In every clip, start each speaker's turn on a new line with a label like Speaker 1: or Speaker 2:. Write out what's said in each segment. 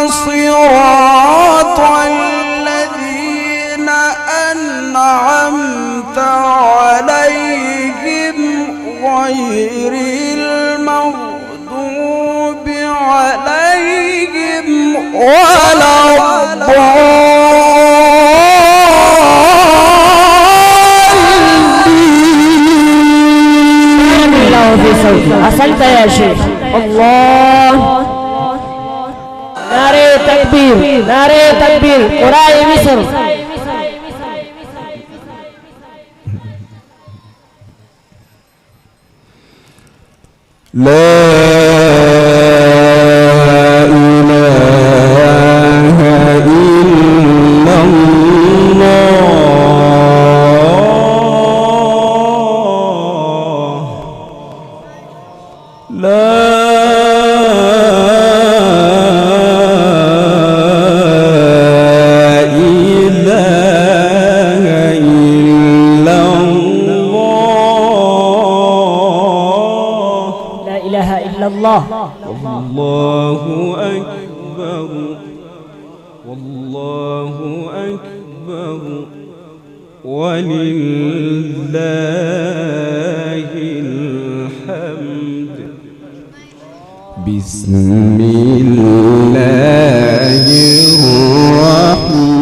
Speaker 1: صراط الذين أنعمت عليهم غير المغضوب عليهم ولا الضالين.
Speaker 2: أحسنت يا شيخ. الله. نعرة تكبير، نعرة تكبير. قراء مصر.
Speaker 1: لا إله إلا الله. لا
Speaker 2: الله.
Speaker 1: والله أكبر والله أكبر ولله الحمد. بسم الله الرحمن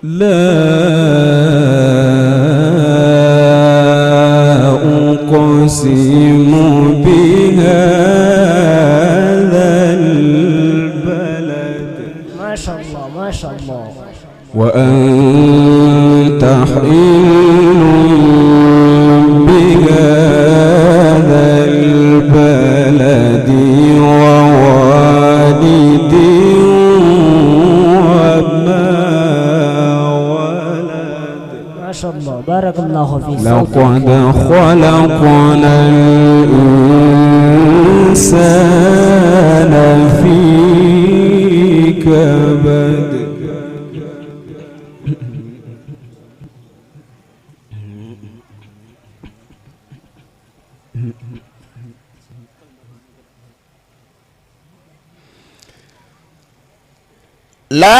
Speaker 1: لا أقسم بهذا البلد.
Speaker 2: ما شاء الله ما شاء الله.
Speaker 1: وأنت حل بهذا البلد ووالد
Speaker 2: ما شاء الله. بارك الله فيك.
Speaker 1: لقد خلقنا الإنسان في كبد. لا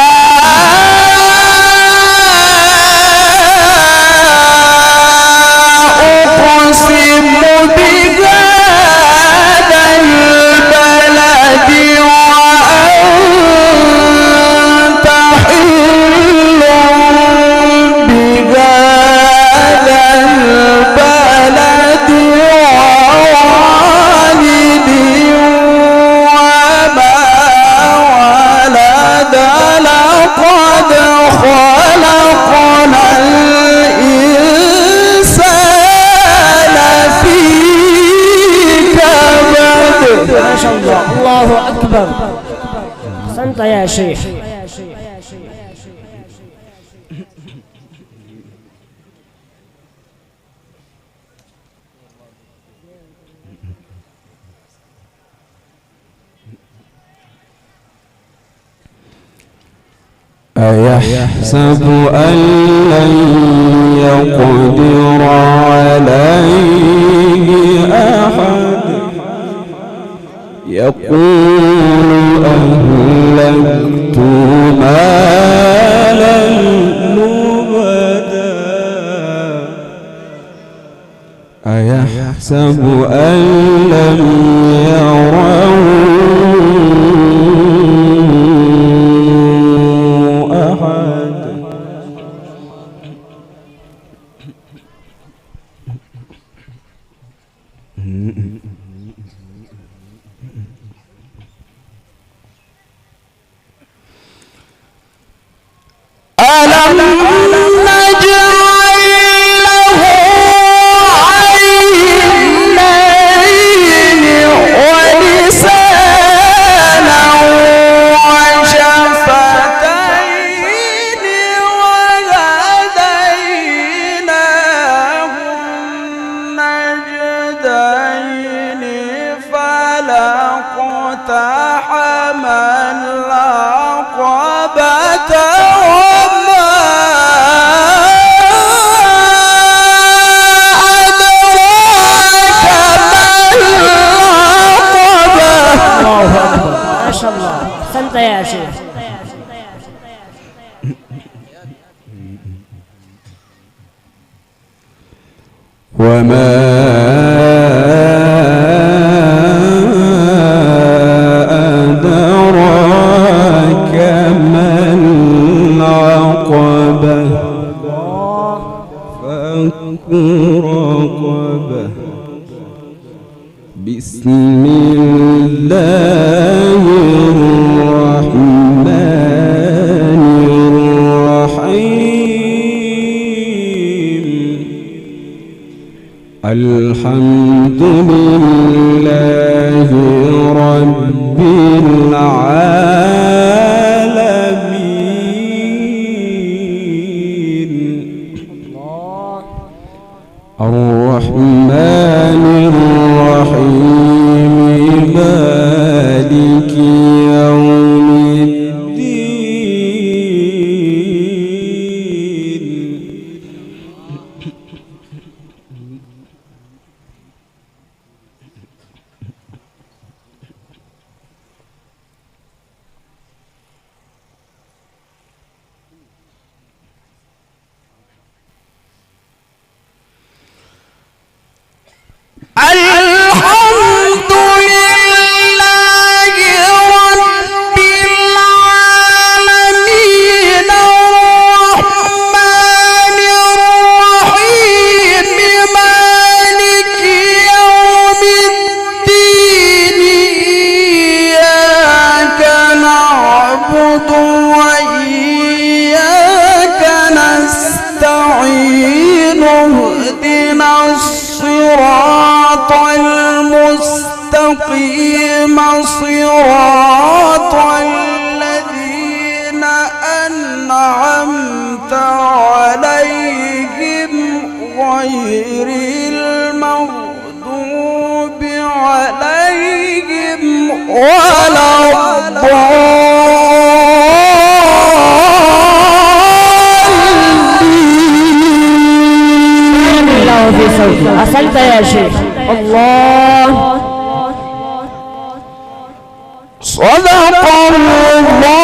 Speaker 2: الله أكبر. أحسنت يا شيخ.
Speaker 1: أيحسب أن لن يقدر عليه أحد يقول أهلكت مالا لبدا. أيحسب أن لم يره أحد ألم نجعل له عينين ولسانا وشفتين وهديناه النجدين فلاقتحم العقبة وما
Speaker 2: ما شاء الله أحسنت يا شيخ.
Speaker 1: وما أدراك ما العقبة فك رقبة بسم الله الرحمن الرحيم الحمد لله رب العالمين الرحمن الرحيم مالك يوم الدين الحمد لله رب العالمين الرحمن الرحيم مالك يوم الدين إياك نعبد وإياك نستعين اهدنا الصراط المستقيم صراط الذين أنعمت عليهم غير المغضوب عليهم ولا الضالين.
Speaker 2: أحسنت يا شيخ. الله
Speaker 1: صدق الله